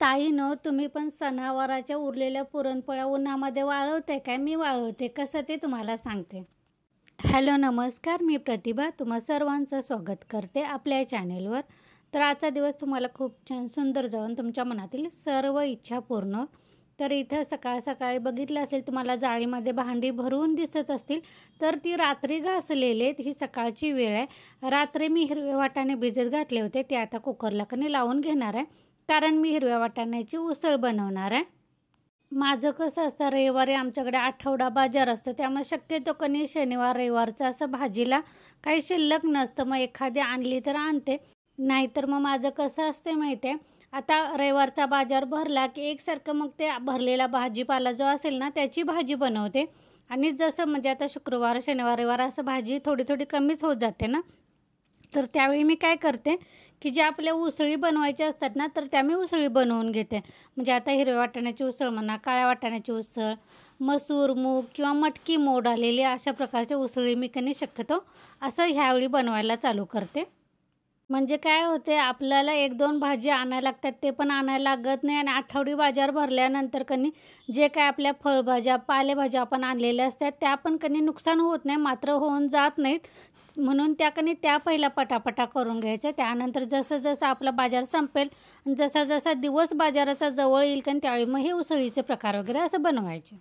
ताईनो, तुम्ही पण सणावाराच्या उरलेल्या पुरणपोळ्या उन्हामध्ये वाळवते काय? मी वाळवते. कसं ते तुम्हाला सांगते. हॅलो, नमस्कार. मी प्रतिभा. तुम्हा सर्वांचं स्वागत करते आपल्या चॅनेलवर. तर आजचा दिवस तुम्हाला खूप छान सुंदर जाऊन तुमच्या मनातील सर्व इच्छा पूर्ण. तर इथं सकाळ सकाळी बघितलं असेल तुम्हाला जाळीमध्ये भांडी भरून दिसत असतील, तर ती रात्री घासलेले ही सकाळची वेळ आहे. रात्री मी हिरवे वाटाणे भिजत घातले होते, ते आता कुकरला कणी लावून घेणार आहे, कारण मी हिरव्या वाटाण्याची उसळ बनवणार आहे. माझं कसं असतं, रविवारी आमच्याकडे आठवडा बाजार असतो, त्यामुळे शक्यतो कणी शनिवार रविवारचं असं भाजीला काही शिल्लक नसतं. मग एखादी आणली तर आणते, नाहीतर मग माझं कसं असते माहिती आहे, आता रविवारचा बाजार भरला की एकसारखं मग ते भरलेला भाजीपाला जो असेल ना त्याची भाजी बनवते. आणि जसं म्हणजे आता शुक्रवार शनिवार रविवार असं भाजी थोडी थोडी कमीच होत जाते ना, तर त्यावेळी मी काय करते की जे आपल्या उसळी बनवायच्या असतात ना, तर त्या मी उसळी बनवून घेते. म्हणजे आता हिरव्या वाटाण्याची उसळ म्हणा, काळ्या वाटाण्याची उसळ, मसूर मूग किंवा मटकी मोड आलेली अशा प्रकारच्या उसळी मी कधी शक्यतो असं ह्यावेळी बनवायला चालू करते. म्हणजे काय होते, आपल्याला एक दोन भाजी आणायला लागतात, ते पण आणायला लागत नाही. आणि आठवडी बाजार भरल्यानंतर कणी जे काय आपल्या फळभाज्या पालेभाज्या आपण आणलेल्या असतात त्या पण कणी नुकसान होत नाही, मात्र होऊन जात नाहीत. म्हणून त्या पहिला पटापटा करून घ्यायच्या. त्यानंतर जसं जसं आपला बाजार संपेल, जसा जसा दिवस बाजाराचा जवळ येईल कारण त्यावेळी मग हे उसळीचे प्रकार वगैरे असं बनवायचे.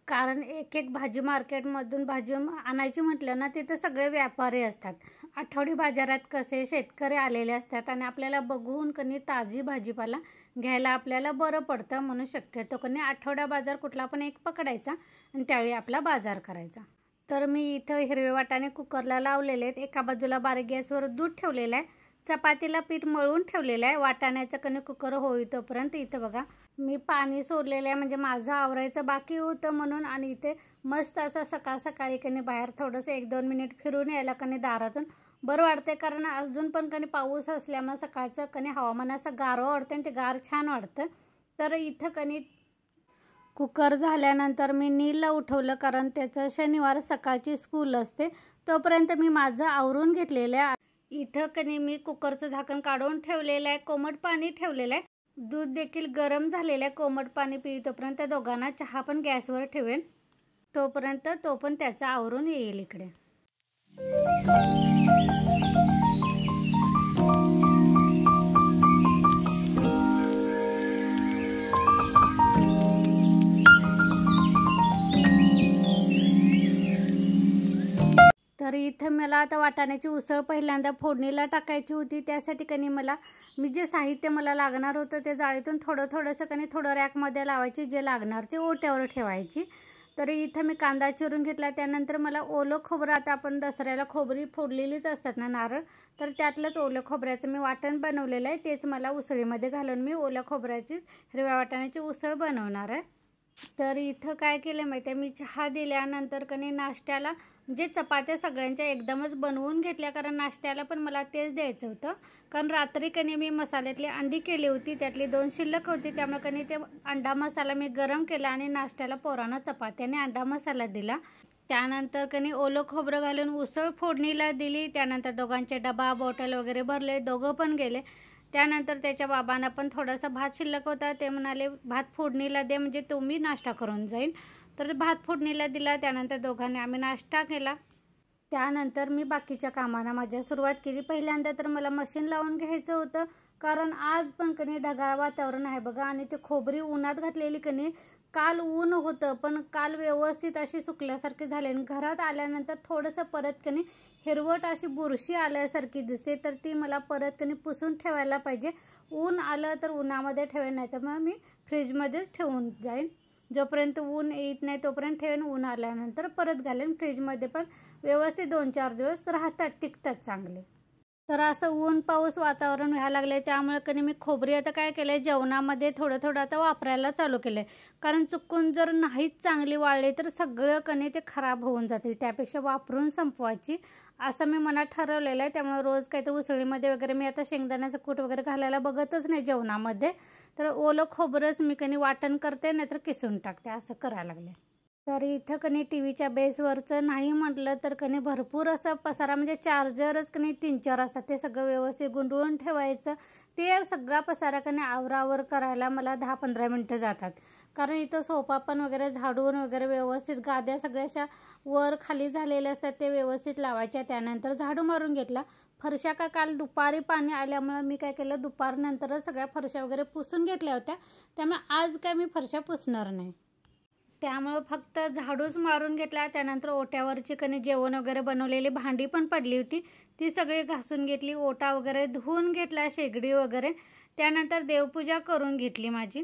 कारण एक एक भाजी मार्केटमधून भाजी आणायची म्हटलं ना, तिथं सगळे व्यापारी असतात. आठवडी बाजारात कसे शेतकरी आलेले असतात आणि आपल्याला बघून कणी ताजी भाजीपाला घ्यायला आपल्याला बरं पडतं. म्हणून शक्यतो कणी आठवडा बाजार कुठला पण एक पकडायचा आणि त्यावेळी आपला बाजार करायचा. तर मी इथं हिरवे वाटाणे कुकरला लावलेले आहेत. एका बाजूला बारीक गॅसवर दूध ठेवलेलं आहे, चपातीला पीठ मळून ठेवलेलं आहे. वाटाण्याचं कणी कुकर होईतोपर्यंत इथं बघा मी पाणी सोडलेलं आहे, म्हणजे माझं आवरायचं बाकी होतं म्हणून. आणि इथे मस्त असं सकाळ सकाळी कणी बाहेर थोडंसं 1-2 मिनिट फिरून यायला कणी दारातून बरं वाटते. कारण अजून पण कणी पाऊस असल्यामुळे सकाळचं कणी हवामान असं गारवा वाटतं आणि ते गार छान वाटतं. तर इथं कणी कुकर झाल्यानंतर मी नीलला उठवलं, कारण त्याचं शनिवार सकाळची स्कूल असते. तोपर्यंत मी माझं आवरून घेतलेलं आहे. इथं कणी मी कुकरचं झाकण काढून ठेवलेलं आहे, कोमट पाणी ठेवलेलं आहे, दूध देखील गरम झालेलं आहे. कोमट पाणी पिईतोपर्यंत दोघांना चहा पण गॅसवर ठेवेन, तोपर्यंत तो पण त्याचा आवरून येईल इकडे. तर इथं मला आता वाटाण्याची उसळ पहिल्यांदा फोडणीला टाकायची होती. त्यासाठी कणी मी जे साहित्य मला लागणार होतं ते जाळीतून थोडंसं कणी थोडं रॅकमध्ये लावायची, जे लागणार ते ओट्यावर ठेवायची. तर इथं मी कांदा चिरून घेतला. त्यानंतर मला ओलं खोबरं, आता आपण दसऱ्याला खोबरी फोडलेलीच असतात ना नारळ, तर त्यातलंच ओलं खोबऱ्याचं मी वाटण बनवलेलं आहे. तेच मला उसळीमध्ये घालून मी ओल्या खोबऱ्याची हिरव्या वाटाण्याची उसळ बनवणार आहे. तर इथं काय केलं माहिती आहे, मी चहा दिल्यानंतर कणी नाश्त्याला जे चपात्या सगळ्यांच्या एकदमच बनवून घेतल्या, कारण नाश्त्याला पण मला तेच द्यायचं होतं. कारण रात्री कणी मी मसाल्यातली अंडी केली होती, त्यातली 2 शिल्लक होती, त्यामुळे कणी ते अंडा मसाला मी गरम केला आणि नाश्त्याला पोरांना चपात्याने अंडा मसाला दिला. त्यानंतर कणी ओलं खोबरं घालून उसळ फोडणीला दिली. त्यानंतर दोघांचे डबा बॉटल वगैरे भरले, दोघं पण गेले. त्यानंतर त्याच्या बाबांना पण थोडासा भात शिल्लक होता, ते म्हणाले भात फोडणीला दे, म्हणजे तुम्ही नाश्ता करून जाईल. तर भात फोडणीला दिला. त्यानंतर दोघांनी आम्ही नाश्ता केला. त्यानंतर मी बाकीच्या कामांना माझ्या सुरुवात केली. पहिल्यांदा तर मला मशीन लावून घ्यायचं होतं, कारण आज पण कणी ढगाळ वातावरण आहे बघा. आणि ते खोबरी उन्हात घातलेली कणी काल ऊन होतं, पण काल व्यवस्थित अशी सुकल्यासारखी झाली. आणि घरात आल्यानंतर थोडंसं परत कणी हिरवट अशी बुरशी आल्यासारखी दिसते, तर ती मला परत कणी पुसून ठेवायला पाहिजे. ऊन आलं तर उन्हामध्ये ठेवेन, नाही तर मग मी फ्रीजमध्येच ठेवून जाईन. जोपर्यंत ऊन येत नाही तोपर्यंत ठेवेन, ऊन आल्यानंतर परत घालेन. फ्रीजमध्ये पण व्यवस्थित 2-4 दिवस राहतात, टिकतात चांगले. तर असं ऊन पाऊस वातावरण व्हायला लागले, त्यामुळे कधी मी खोबरी आता काय केलं आहे, जेवणामध्ये थोडं थोडं आता वापरायला चालू केलं आहे. कारण चुकून जर नाहीच चांगली वाळली तर सगळं कणी ते खराब होऊन जातील, त्यापेक्षा वापरून संपवायची असं मी मनात ठरवलेलं आहे. त्यामुळे रोज काहीतरी उसळीमध्ये वगैरे मी आता शेंगदाण्याचं कूट वगैरे घालायला बघतच नाही जेवणामध्ये. तर ओलं खोबरंच मी कणी वाटण करते, नाहीतर किसून टाकते, असं करायला लागले. तर इथं कणी टीव्हीच्या बेसवरचं नाही म्हटलं तर कणी भरपूर असा पसारा, म्हणजे चार्जरच कणी 3-4 असतात, ते सगळं व्यवस्थित गुंडळून ठेवायचं. ते सगळा पसारा कणी आवरावर करायला मला 10-15 मिनटं जातात. कारण इथं सोफा पण वगैरे झाडून वगैरे व्यवस्थित, गाद्या सगळ्या अशा वर खाली झालेल्या असतात, ते व्यवस्थित लावायच्या. त्यानंतर झाडू मारून घेतला. फरशा काय काल दुपारी पाणी आल्यामुळं मी काय केलं, दुपारनंतरच सगळ्या फरशा वगैरे पुसून घेतल्या होत्या. त्यामुळे आज काय मी फरशा पुसणार नाही. त्यामुळं फक्त झाडूच मारून घेतला. त्यानंतर ओट्यावरची कणी जेवण वगैरे बनवलेली भांडी पण पडली होती, ती सगळी घासून घेतली. ओटा वगैरे धुवून घेतला, शेगडी वगैरे. त्यानंतर देवपूजा करून घेतली माझी.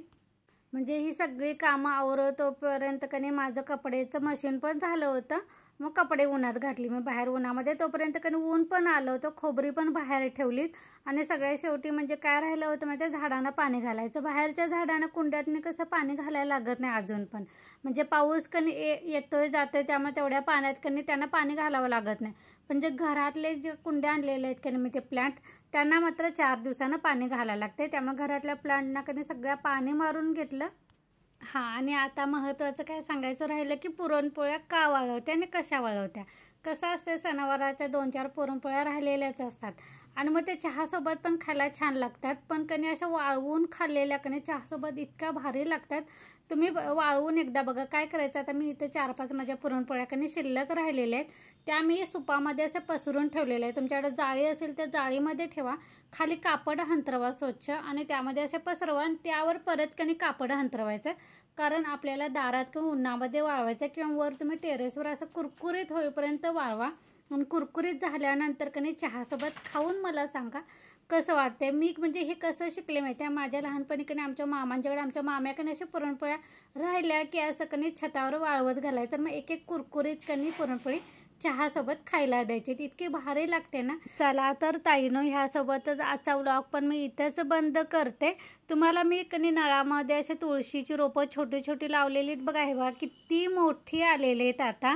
म्हणजे ही सगळी कामं आवरतोपर्यंत कणी माझं कपड्याचं मशीन पण झालं होतं. मग कपडे उन्हात घातली मी बाहेर उन्हामध्ये. तोपर्यंत कणी ऊन पण आलं होतं, खोबरी पण बाहेर ठेवलीत. आणि सगळ्यात शेवटी म्हणजे काय राहिलं होतं माहिती आहे, झाडांना पाणी घालायचं. बाहेरच्या झाडांना कुंड्यातनी कसं पाणी घालायला लागत नाही अजून पण, म्हणजे पाऊस कणी येतोय जातोय, त्यामुळे तेवढ्या पाण्यात कणी त्यांना पाणी घालावं लागत नाही. पण जे घरातले जे कुंड्या आणलेले आहेत कणी मी, ते प्लांट, त्यांना मात्र 4 दिवसानं पाणी घालायला लागते. त्यामुळे घरातल्या प्लांटना कधी सगळ्या पाणी मारून घेतलं. हां, आणि आता महत्त्वाचं काय सांगायचं राहिलं की पुरणपोळ्या का वाळवत्या आणि कशा वाळवत्या. कसं असते, सणावाराच्या 2-4 पुरणपोळ्या राहिलेल्याच असतात आणि मग ते चहासोबत पण खायला छान लागतात. पण कधी अशा वाळवून खाल्लेल्या कधी चहासोबत इतक्या भारी लागतात. तुम्ही वाळवून एकदा बघा. काय करायचं, आता मी इथे 4-5 माझ्या पुरणपोळ्या कधी शिल्लक राहिलेल्या आहेत, त्या मी सुपामध्ये असं पसरून ठेवलेल्या आहेत. तुमच्याकडे जाळी असेल त्या जाळीमध्ये ठेवा. खाली कापड हंतरवा स्वच्छ आणि त्यामध्ये असे पसरवा आणि त्यावर परत कधी कापड हंतरवायचं. कारण आपल्याला दारात किंवा उन्हामध्ये वाळवायचं, किंवा वर तुम्ही टेरेसवर असं कुरकुरीत होईपर्यंत वाळवा. आणि कुरकुरीत झाल्यानंतर कधी चहासोबत खाऊन मला सांगा कसं वाटते. मी म्हणजे हे कसं शिकले माहिती आहे, माझ्या लहानपणी कधी आमच्या मामांच्याकडे, आमच्या माम्याकडे अशा पुरणपोळ्या राहिल्या की असं कधी छतावर वाळवत घालायचं. मग एक एक कुरकुरीत कधी पुरणपोळी चहासोबत खायला द्यायची, ती इतकी भारी लागते ना. चला तर ताईनो, ह्यासोबतच आजचा व्लॉग पण मी इथंच बंद करते. तुम्हाला मी कधी नळामध्ये असे तुळशीची रोपं छोटी छोटी लावलेली आहेत बघा, हे बघा किती मोठी आलेली आहेत आता.